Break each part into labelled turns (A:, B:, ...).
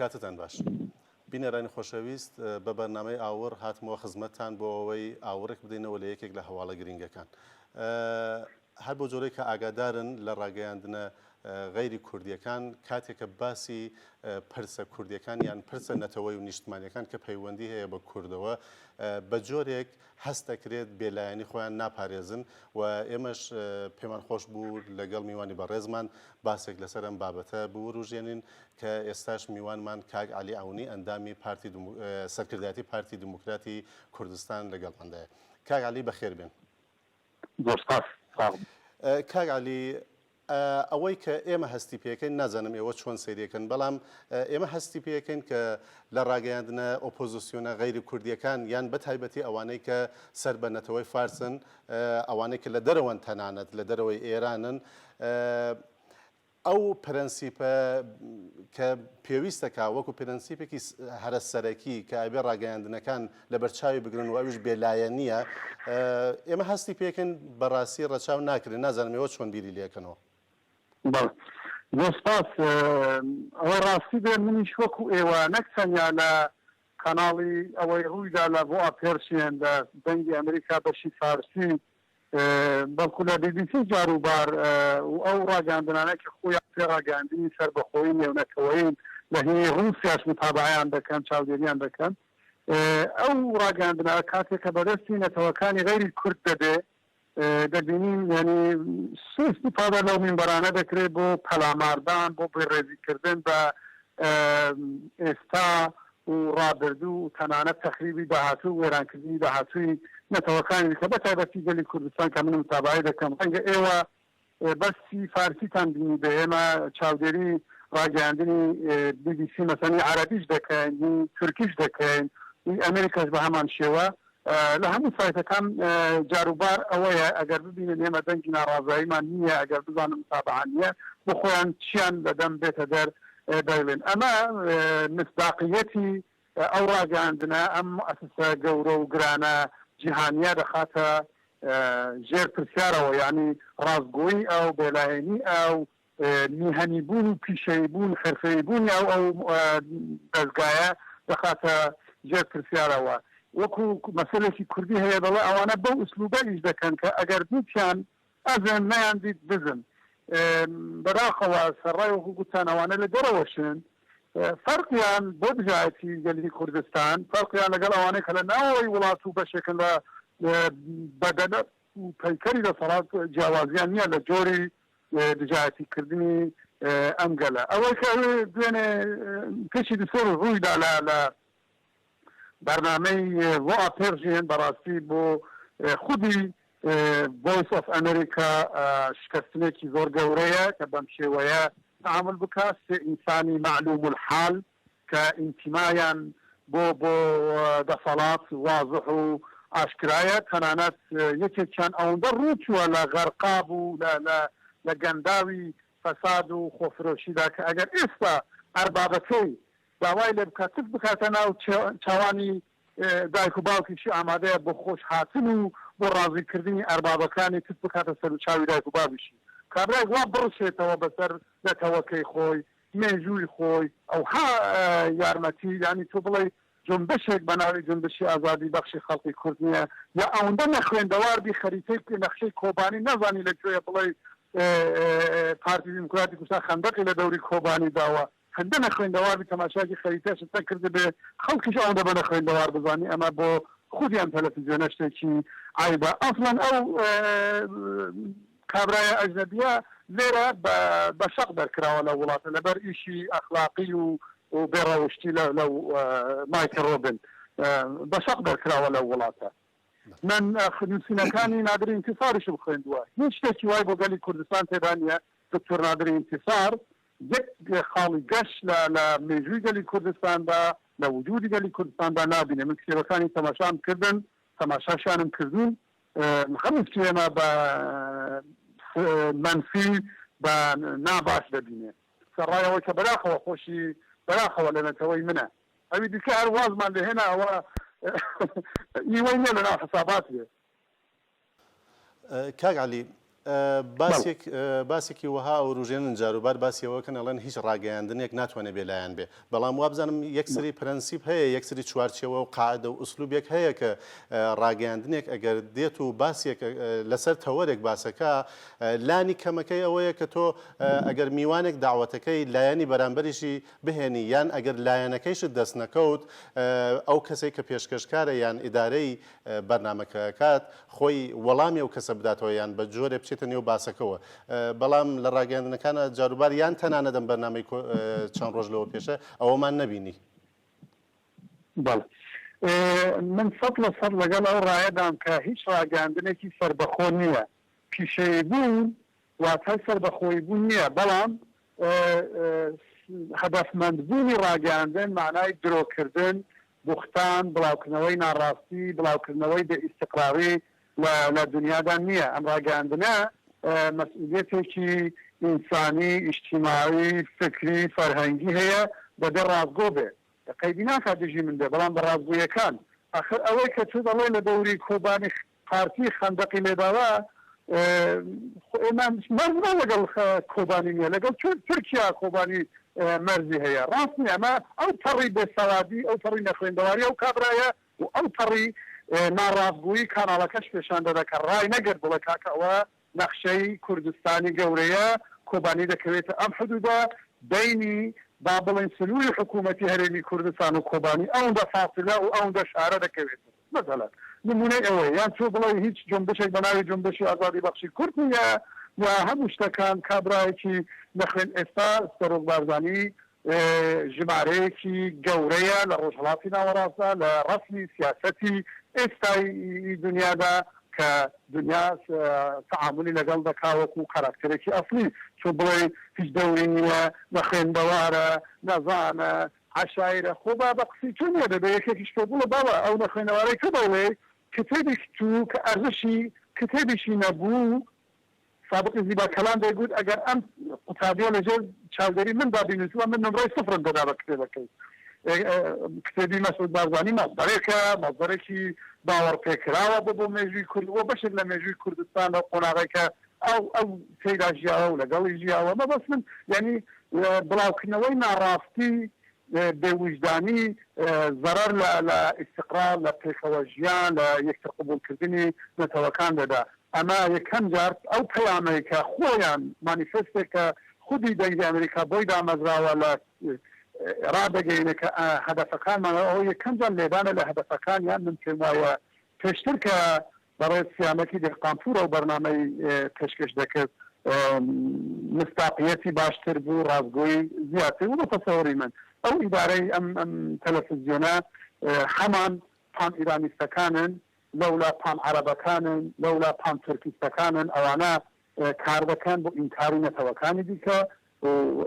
A: کاتتان باش. بینەرانی خۆشەویست بە بەرنامەی ئاور هاتمەوە خزمەتتان بۆ ئەوەی ئاوڕێک بدەینەوە لە یەکێک لە هەواڵە گرنگەکان. هەر بۆ جۆرەی کە ئاگادارن لە ڕاگەیاندنە غەیری کوردیەکان کاتێکە باسی پرسە کوردیەکان یان پرسە نەتەوەی و نیشتمانیەکان کە پەیوەندی هەیە بە کوردەوە بە جۆرێک هەست دەکرێت بێلایەنی خۆیان ناپارێزن و ئێمەش پێمان خۆش بوو لەگەڵ میوانی بەڕێزمان باسێک لەسەر ئەم بابەتە بوروژێنین کە ئێستاش میوانمان کاک عەلی ئاونی ئەندامی سەرکردایەتی پارتی دیموکراتی کوردستان لەگەڵماندایە. کاک عەلی بەخێر بێن. کاک عەلی، ئەوەی کە ئێمە هەستی پێەکەین نازانم ئێوە چۆن سەیرەکەن، بەڵام ئێمە هەستی پێەکەین کە لە ڕاگەیاندنە ئۆپۆزیسیۆنە غەیری کوردیەکان یان بە تایبەتی ئەوانەی کە سەر بە نەتەوەی فارسن، ئەوانەی کە لە دەرەوەن تەنانەت لە دەرەوەی ئێرانن، ئەو پرەنسیپە کە پێویستەکە وەکو پرەنسیپێکی هەرە سەرەکی کە ئەبێ ڕاگەیاندنەکان لە بەرچاوی بگرن و ئەویش بێلایە نییە، ئێمە هەستی پێکەن بەڕاستی ڕەچاو ناکرێن. نازانم ئێوە چۆن بیری لێکەنەوە.
B: سپاس. ئەوە ڕاستی بێ منیش وەکو ئێوە نەک تەنیا لە کەناڵی ئەوەی ڕوویدا لە بۆ ئاپێرشیان لە دەنگی ئەمریکا بەشی فارسی بەڵکو لە بیبیسی جاروبار و ئەو ڕاگەاندنانە کە خۆیان پێ ڕاگەاندنی سەربەخۆیی نێونەتەوەیین لە هێی ڕووسیاش متابعەیان دەکەن، چاودێریان دەکەن. ئەو ڕاگەاندنە کاتێککە بەدەستی نەتەوەکانی غەیری کورد دەبێ دەبینین یعنی سوء استیفادە لەو مینبەرانە دەکرێت بۆ پەلاماردان، بۆ بێڕێزیکردن بە ئێستا و ڕابردوو و تەنانەت تەخریبی داهاتوو وێرانکردنی داهاتووی نەتەوەکانی کە بە تایبەتی گەلی کوردستان کە من متابعەی دەکەم. ڕەنگە ئێوە بەسی فارسیتان بینی بە ئێمە چاودێری ڕاگەاندنی BBC مەسەنی عەرەبیش دەکەین، تورکیش دەکەین، ئەمریکاش بە هەمان شێوە. لە هەموو سایتەکان جاروبار ئەوەیە ئەگەر ببینن ئێمە دەنگی ناڕازاییمان نییە، ئەگەر بزانم متابعەن نییە بۆ خۆیان چیان لەدەم بێتە دەر دەڵێن. ئەمە مصداقیەتی ئەو ڕاگەاندنە ئەم ئەساسە گەورە و گرانە جیهانیە دەخاتە ژێر پرسیارەوە، یعنی ڕاستگۆیی ئەو بێلایەنی ئەو میهەنیبوون و پیشەیبوون حرفەیبوونی ئەو دەستگایە دەخاتە ژێر پرسیارەوە. وەکو مەسەلێکی کوردی هەیە دەڵێ ئەوانە بەو ئوسلوبە ئیش دەکەن کە ئەگەر دووتیان ئەزن نەیان دیت بزن. بەداخەوە سەرڕای وەکو گوتان ئەوانە لە دەرەوەشن، فەرقیان بۆ بژایەتی گەلی کوردستان فەرقیان لەگەڵ ئەوانەی کە لە ناوەی وڵات و بەشێکن لە بەدەنە و پەیکەری دەسەڵات جیاوازیان نییە لە جۆری دژایەتیکردنی ئەم گەلە. ئەوەی کە دوێنێ پێشی دسۆر ڕوویدا لە بەرنامەی بۆ ئاپێرژێن بەڕاستی بۆ خودی ڤۆیس ئۆف ئەمریکا شکستنێکی زۆر گەورەیە کە بەم شێوەیە تعامل بکات سێ ئینسانی معلوم الحال کە ئینتیمایان بۆ دەسەڵات واضح و ئاشکرایە، تەنانەت یەکێکیان ئەوەندە ڕووچووە لە غەرقاب و لە گەنداوی فەساد و خۆفرۆشیدا کە ئەگەر ئێستا ئەربابەکەی داوای لێ بکات بکاتە ناو چاوانی دایک و باوکیشی ئامادەیە بۆ خۆش هاتن و بۆ ڕازیکردنی ئەربابەکانی تت بکاتە سەر و چاوی دایک و باوکیشی کابرای وا بڕشێتەوە بەسەر نەتەوەکەی خۆی مێژووی خۆی ئەو ها یارمەتی ینی تۆ بڵێ جنبشێک بە ناوی جنبشی ئازادی بەخشی خەڵکی کورد نییە یا ئەوەندە نەخوێندەواربی خەریتەی نەخشەی کۆبانی نەزانی لەکوێیە بڵێ پارتی دیموکراتی کوردستان خەندەقی لە دەوری کۆبانی داوە هەندە نەخوێندەواری تەماشاکی خەریتەشت کرد بێ خەڵکیش ئەوەندە بە نەخوێندەوار بزانی ئەمە بۆ خودیان تەلەڤیزیۆنە شتێکی عیبە. ئەسڵەن ئەو کابرایە ئەجنەبیە لێرە بە شەق دەرکراوە لە وڵاتە لەبەر ئیشی ئەخلاقی و بێڕەوشتی لەو مایکرۆبن بە شەق دەرکراوە لە وڵاتە. من نووسینەکانی نادری ئینتیساریش بخوێندووە هیچ شتێکی وای بۆ گەلی کوردستان تێدا نییە. دکتۆر نادری ئینتیسار یەک خاڵی گەشت لە مێژووی گەلی کوردستاندا لە وجودی گەلی کوردستاندا نابینێ. من کتێبەکانی تەماشام کردن تەماشاشیانم کردوون خەمس ئێمە بە منفی بە ناباش دەبینێ سەرڕایەوە کە بەداخەوە خۆشی بەداخەوە لە نەتەوەی منە ئەوی دیکە هەر وازمان لێهێنا ئەوە نیوەی نییە لەناو حسابات بێ.
A: کاک عەلی باسێکی وەها ئەو ڕژێنن جاروبار باسیەوەکەن ئەڵەن هیچ ڕاگەیاندنێک ناتوانێت بێلایەن بێ بەڵام وابزانم یەکسری پرەنسیپ هەیە یەکسری چوارچەوە و قاعدە و ئوسلوبێک هەیە کە ڕاگەیاندنێک ئەگەر دێت و باسێک لەسەر تەوەرێک باسەکە لانی کەمەکەی ئەوەیە کە تۆ ئەگەر میوانێک داوەتەکەی لایەنی بەرامبەریشی بهێنی یان ئەگەر لایەنەکەیشت دەست نەکەوت ئەو کەسێک کە پێشکەشکارە یان ئیدارەی بەرنمەکەکات خۆی وەڵامی ئەو کەسە بداتەوە یان بە جۆرێ بچێتە نێو باسەکەەوە بەڵام لە ڕاگەاندنەکانە جاروبار یان تەنانە دەم بەرنامەی چەند ڕۆژ لەوە پێشە ئەوەمان نەبینی.
B: من 100% لەگەڵ ئەو ڕایەدام کە هیچ ڕاگەاندنێکی سەربەخۆ نییە پیشەیە بوون واتای سەربەخۆی بوون نییە بەڵام هەدەفمەندبوونی ڕاگەاندن معنای درۆکردن بوختان بڵاوکردنەوەی ناڕاستی بڵاوکردنەوەی ئیستیقراڕی لە دنیادا نییە ئەم ڕاگەاندنە مەسئولیەتێکی ئینسانی ئیجتیماعی فکری فەرهەنگی هەیە بەدە ڕازگۆ بێ قەیدی ناکات دژی من بێ بەڵام بە ڕازگۆیەکان ئاخر ئەوەی کە تو دەڵێ لە دەوری کۆبانی پارتی خەندەقی لێداوە مەرز لەگەڵ کۆبانی نییە لەگەڵ تورکیا کۆبانی مەرزی هەیە ڕاست نیە ئەمە ئەو پەڕی بێسەوادی ئەو پەڕی نەخوێندەواری ئەو کابرایە و ئەو پەڕی ناڕازبووی کاناڵەکەش پێشان دەدا کە ڕای نەگەر بڵێ کاکەوە نەخشەی کوردستانی گەورەیە کۆبانی دەکەوێتە ئەم حدودا بینی با بڵێن سلووی حکوومەتی هەرێمی کوردستان و کۆبانی ئەوەندە فاصلە و ئەوەندە شارە دەکەوێت مەسەلەن نمونەی ئەوەیە یان تۆ بڵێ هیچ جنبشێک بە ناوی جنبشی ئازادی بەخشی کورد نیە و هەموو شتەکان کابرایەکی نەخوێن ئێستا سەرۆک بارزانی ژمارەیەکی گەورەیە لە ڕۆژهەڵاتی ناوەڕاستە لە ڕەسمی سیاسەتی ئێستای دنیادا کە دنیا تعاملی لەگەڵ دەکاوەکو و کاراکتەرێکی ئەفلی چۆ بڵێ هیچ دەوری نییە نەخوێندەوارە نەزانە عشایرە خۆبا بە قسەی چۆن نیە دەبێ یەکێکیش پێ بڵێ باوە ئەو نەخوێنەوارەی کە دەڵێ کتێبێکی تو کە ئەرزشی کتێبیشی نەبوو سابقی زیبا کەلام دەیگوت ئەگەر ئەم قوتابیە لەژێر چاودێری من دابینوتووە من نمرەی سفرم دەدا بە کتێبەکەی کتێبی مەسعود بارزانی مەزدەرێکە مەزدەرێکی باوەڕ پێکراوە بۆ مێژووی کوردوە بەشێک لە مێژووی کوردستان لە قۆناغێکە ئەو تێدا ژیاوە و لەگەڵی ژیاوە مەبەست من یعنی بڵاوکردنەوەی ناڕاستی بێوجدانی زەرەر لە ئیستیقرار لە پێکەوە ژیان لە یەکتر قبولکردنی نەتەوەکان دەدا ئەمە یەکەم جار ئەو پەیامەیە کە خۆیان مانیفێستێکە خودی دەنگی ئەمریکا بۆی دامەزراوە لە ڕادەگەینە کە هەدەفەکانمان ئەو یەکەم جار لێدانە لە هەدەفەکان یان من پێم وایە پێشتر کە بەڕێز سیامەتی دێقانپورە و بەرنامەی پێشکەش دەکرد مستاقیەتی باشتر بوو ڕازگۆی زیاتر و بە تەسەوری من ئەو ئیدارەی ئەم تەلەڤیزیۆنە هەمان پان ئیرانیستەکانن لەولا پان عەرەبەکانن لەولا پان تورکیستەکانن ئەوانە کار دەکەن بۆ ئینکاری نەتەوەکانی دیکە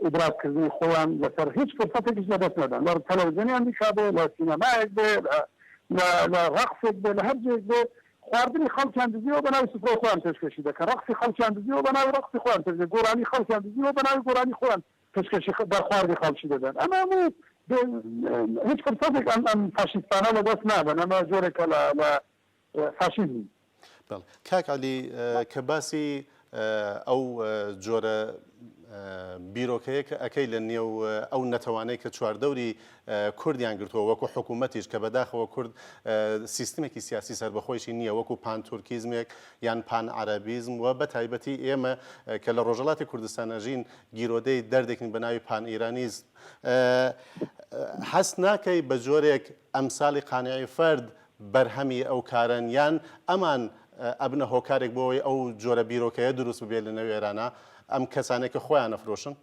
B: ئیدراکردنی خۆیان لەسەر هیچ فرسەتێکیش لەدەست نەدەن لە تەلەڤیزیۆنیان دیکا بێ لە سینەمایەک بێ لە ڕەقسێک بێ لە هەر جێک بێ خواردنی خەڵکیان دزیەوە بە ناوی سفرەی خۆیان پێشکەشی دەکەن ڕەقسی خەڵکیان دزیەوە بە ناوی ڕەقسی خۆیان پێشکەشی گۆرانی خەڵکیان دزیەوە بە ناوی گۆرانی خۆیان پێشکەشی دەرخواردی خەڵکی دەدەن ئەمە هیچ فرسەتێک ئەم فاشیستانە لەدەست نابن ئەمە جۆرێکە لە فاشیزم.
A: کاک عەلی کە باسی ئەو جۆرە بیرۆکەیە کە ئەەکەی لە نێو ئەو نەتەوانەی کە چواردەوری کوردیان گرتووە وەکو حکوومەتیش کە بەداخەوە کورد سیستمێکی سیاسی سەربەخۆیشی نییە وەکو پان تورکیزمێک یان پان عەرەبیزم و بە تایبەتی ئێمە کە لە ڕۆژهەڵاتی کوردستانەژین گیرۆدەی دەردێکین بە ناوی پان ئیرانیزم هەست ناکەی بە جۆرێک ئەمساڵی قانعی فەرد بەرهەمی ئەو کارن یان ئەمان ئەبنە هۆکارێک بۆەوەی ئەو جۆرە بیرۆکەیە دروست ببێت لە نەوێ ئێرانە ئەم کەسانێک کە خۆیان نەفرۆشن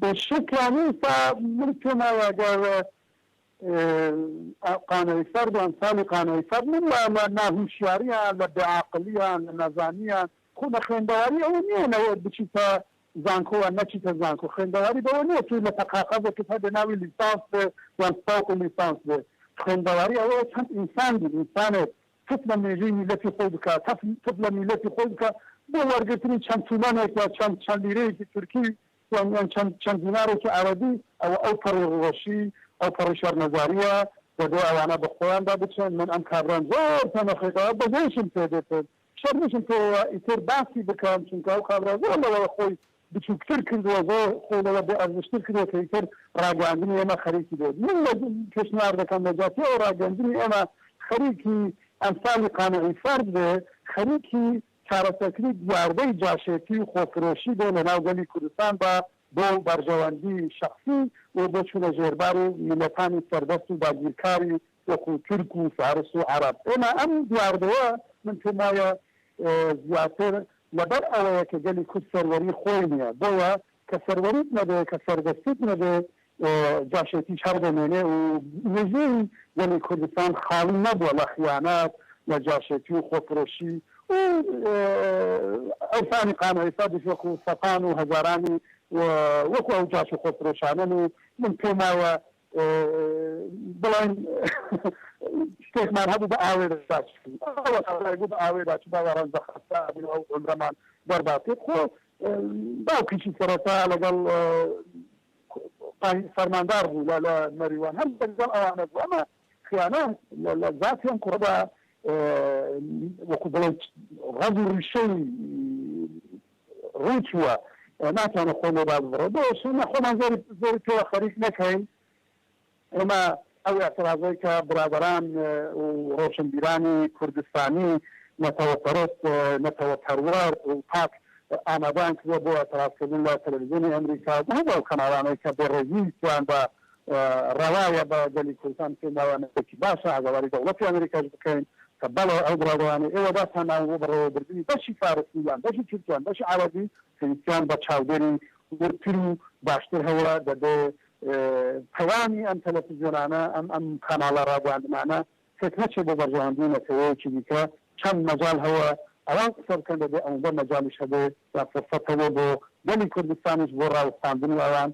B: بەشکلانی تا من پێماوەگەر قانەوی فەرد و ئەمساڵی قانەوی فەرد من لە ناهوشیاریان لە بێعاقلیان لە نەزانیان خۆ لە خوێندەواری ئەوە نییەنەوە بچیتە زانکۆوە نەچیتە زانکۆ خوێندەواری بەوە نییە توی لە تەقاقە بۆکت هەبێ ناوی لیسانس بێ یان ساوق و لیسانس بێ خوێندەواری ئەوە چەند ئینسان بوو ئینسانێک تف لە مێژووی میلەتی خۆی بکات تف لە میلەتی خۆی بکات بۆ وەرگرتنی چەند تومانێک یا چەند لیرەیەکی تورکی یان چەند دینارێکی عەرەبی ئەو پەڕی ڕۆشی ئەو پەڕی شەرمەزاریە بۆ ئەوانە بە خۆیاندا بچێن من ئەم کابران زۆر تەنەخێتەوە بەزێشم پێ دێتن شەرمشم تۆ ئیتر باسی بکەم چونکە ئەو کابرا زۆر لەوە خۆی بچووکتر کردووە زۆر خۆی بێ ئەرزشتر کردووە کە ئیتر ڕاگەاندنی ئێمە خەریکی بێت من پێشنیار دەکەم لە جاتیەوە ڕاگەاندنی ئێمە خەریکی ئەمساڵی قانعی فەرد بێ خەریکی چارەسەرکردنی دیاردەی جاشێتی و خۆفرۆشی بێ لە ناو گەلی کوردستان بۆ بەرژەوەندی شخصی و بۆ چوونە ژێربار و میلەتانی سەردەست و باگیرکاری وەکو تورک و فارس و عەرەب ئێمە ئەم دیاردەوە من پێم وایە زیاتر لەبەر ئەوەیە کە گەلی کورد سەروەری خۆی نییە بۆیە کە سەروەریت نەبێ کە سەردەستیت نەبێ جاشێتیش هەر دەمێنێ و نزیی گەلی کوردستان خاڵی نەبووە لە خیانەت لە جاشێتی و خۆفرۆشی و ئەوسانی قانەوەیسادش وەکو سەپان و هەزارانی وەکو ئەو جاش و خۆفرۆشانن و من پێم وایە بڵێن شتێکمان هەبوو بە ئاوێ بە ئاوێدا چ باوەڕان بەخەستا ئەو عمرەمان بەرباتێت خۆ باوکیشی سەرەتا لەگەڵ فەرماندار بوو لە مەریوان هەم لەگەڵ ئەوانە بوو ئەمە خیانەت لە ذاتیان کوڕدا وەکو بڵێن ڕەز و ڕیشەی ڕووی چووە ناتوانە خۆی لێ باز بڕێ بۆ خۆمان زۆری پێوە خەریک نەکەین ئێمە ئەو ئەترازەی کە برادران و ڕۆشنبیرانی کوردستانی نەتەوە پەرست نەتەوە پەروەر و پاک ئامادەیان کردووە بۆ ئەترازکردن لە تەلەڤیزیۆنی ئەمریکا هەموو ئەو کەناڵانەی کە بۆ ڕێزییان بە ڕەوایە بە گەلی کوردستان پێناوانێکی باشە ئاگاداری دەوڵەتی ئەمریکاش بکەین کە بەڵێ ئەو برادرانی ئێوە باسان بۆ بەڕێوەبردننی بەشی فارسییان بەشی تورکیان بەشی عەرەبی پێویستیان بە چاودێری وەرتر و باشتر هەوە دەبێ پەیامی ئەم تەلەڤیزیۆنانە ئەم کاناڵە ڕاگەاندنانە فکر نەچێت بۆ بەرژەوەندی نەتەوەیەکی دیکە چەند مەجال هەوە ئەوان قسە بکەن دەبێ ئەوەندە مەجالیش هەبێ یا فڕسەتەوە بۆ گەلی کوردستانیش بۆ ڕاوستاندن ئەوان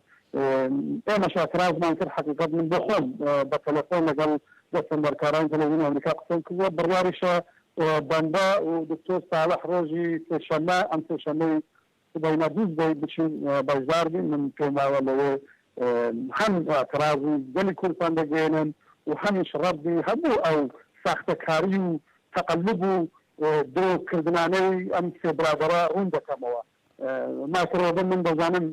B: ئێمە شاترازمان کرد حقیقەت من بۆ خۆم بە تەلەفۆن لەگەڵ دەستەندەرکارانی تەلەڤیزیۆنی ئەمریکا قسەم کردووە بڕیاریشە بەندە و دکتۆر ساڵح ڕۆژی سێشەممە ئەم سێشەممەی سبەینە دووزدەی بچین بەشدار بین من پێم وایە لەوێ هەم ئەترازی گەلی کوردستان دەگەێنن و هەمیش ڕەبی هەبوو ئەو ساختەکاری و تەقەلب و دۆکردنانەی ئەم سێ برادەرە ڕوون دەکەمەوە ماکرۆبن من دەزانم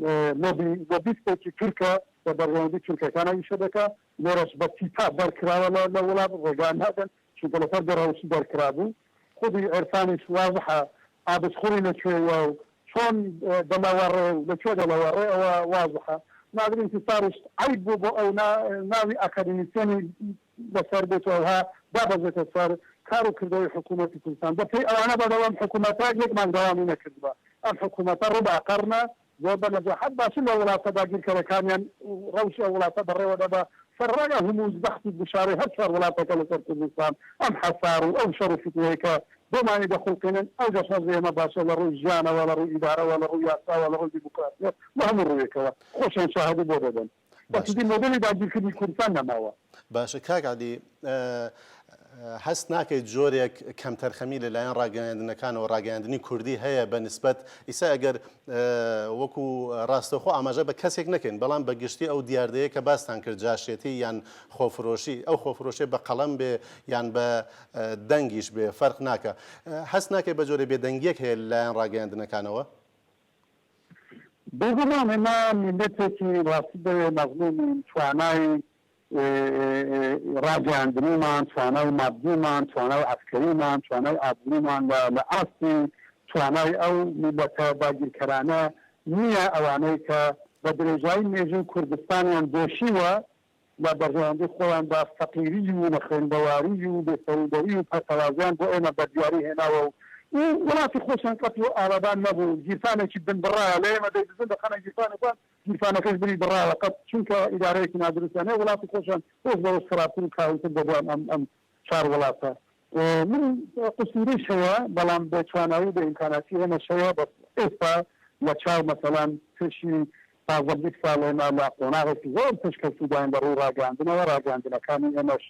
B: لۆبیستێکی تورکە بە بەرژەوەندی تورکەکانە ویشە دەکات لێرەش بە تیپا دەرکراوە لە وڵات ڕێگان هاتن چونکە لەسەر دەڕەوشی دەرکرا بوو خودی عرفانیش واضحە ئابسخوڕی لەکوێوە و چۆن دەمەوەڕێ و لەکوێ دەمەوەڕێ ئەوە واضحە نادر انتصارش عیب بوو بۆ ئەو ناوی ئەکادمیسیۆنی بەسەر بێتەوەها دابەزێتە سەر کار و کردەوەی حکوومەتی کوردستان دەپێی ئەوانە بەدەوام حکوومەتە یەکمان دەوامی نەکردبە ئەم حکوومەتە ڕووبا قەرنە زۆر بە نەجاحەت باشی لە وڵاتە داگیرکەرەکانیان ڕەوشی ئەو وڵاتە بەڕێوە دەبە فەرڕاگە هەموو بەختی بشارەی هەر چوار وڵاتەکە لەسەر کوردستان ئەم حەسار و ئەو شەڕ و فتنەیە کە بۆمانی دەخڵکێنن ئەو دەشەر ئێمە باشە لە ڕووی ژیانەوە لە ڕووی ئیدارەوە لە ڕووی یاساوە لە ڕووی دیموکراسیە لە هەموو ڕوویەکەوە خۆشیان شاهدی بۆ دەدەن بەسیدی مۆدەلی داگیرکردنی کوردستان نەماوە
A: باشە کاک عەلی هەست ناکەیت جۆرێک کەم تەرخەمی لەلایەن ڕاگەیاندنەکانەوە ڕاگەیاندنی کوردی هەیە بە نسبەت ئیسا ئەگەر وەکو ڕاستەخۆ ئاماژە بە کەسێک نەکەین بەڵام بە گشتی ئەو دیاردەیە کە باستان کرد جاشێتی یان خۆفرۆشی ئەو خۆفرۆشی بە قەڵەم بێ یان بە دەنگیش بێ فەرق ناکە هەست ناکەی بە جۆرە بێدەنگیەک هەیە لەلایەن ڕاگەیاندنەکانەوە
B: بێگومان ئێمە میلەتێکی ڕاستی دەوێ مەزمومی توانای ڕاگەاندنیمان توانای مادیمان توانای عەسکەریمان توانای ئابووریمان لە ئاستی توانای ئەو میلەتە باگیرکەرانە نییە ئەوانەی کە بە درێژایی مێژووی کوردستانیان دۆشیوە لە بەرژەوەندی خۆیان بە فەقیری و نەخوێندەواری و بێسەرودەری و پەرتەوازیان بۆ ئێمە بەدیاری هێناوە و وڵاتی خۆشیان قەت و ئارادان نەبوو گیرفانێکی بن بڕایە لە ئێمە دەیدزن دەخەنە گیرفانەکان گیرفانەکەش بری بڕایە قەت چونکە ئیدارەیەکی نادروستیان هەیە وڵاتی خۆشیان ئۆز بەوە خراپتر و کاوتر دەبووان ئەم چار وڵاتە من قسووریش هەیە بەڵام بە توانایی بە ئیمکاناتی ئێمەش هەیە بە ئێستا لە چاو مەسەڵان پێشی 15 ساڵ ئێمە لە قۆناغێکی زۆر پشکەستی داین بە ڕوو ڕاگەاندنەوە ڕاگەاندنەکانی ئێمەش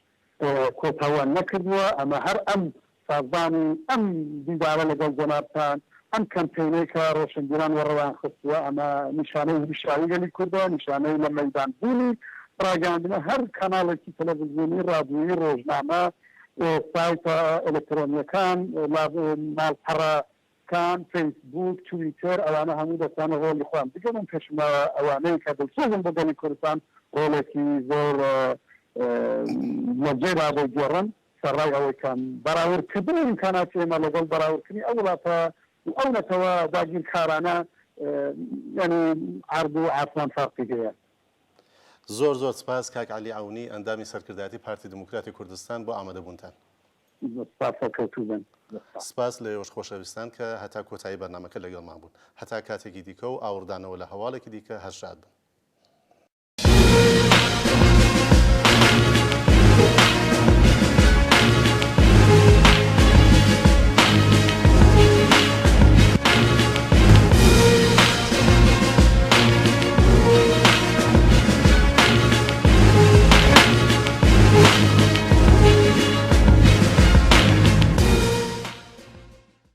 B: کۆتەوە نەکردووە ئەمە هەر ئەم سازبانی ئەم دیدارە لەگەڵ جەنابتان ئەم کەمپێنەی کە ڕۆشنبیران وەڕەوان خستووە ئەمە نیشانەی هوشیاری گەلی کوردەوە نیشانەی لە مەیدان بوونی ڕاگەاندنە هەر کەناڵێکی تەلەڤیزیۆنی ڕادیۆیی ڕۆژنامە سایتە ئەلکترۆنیەکان ماڵپەڕەکان فەیسبوک تویتر ئەوانە هەموو دەستانە ڕۆلی خۆیان بگەن پێشماوە ئەوانەی کە دڵسۆزم بۆ گەلی کوردستان ڕۆڵێکی زۆر لەجێرا بۆ گێڕن سەرڕای ئەوەی کەم بەراوردکردن ئیمکاناتی ئێمە لەگەڵ بەراوردکردنی ئەو وڵاتە و ئەو نەتەوە داگیرکارانە یعنی عرض و عاسمان فارقی هەیە.
A: زۆر زۆر سپاس کاک عەلی عەونی ئەندامی سەرکردایەتی پارتی دموکراتی کوردستان بۆ ئامادەبوونتان. سپاس لە ئێوەش خۆشەویستان کە هەتا کۆتایی بەرنامەکە لەگەڵمان بوون هەتا کاتێکی دیکە و ئاوردانەوە لە هەواڵێکی دیکە هەرشاد بن.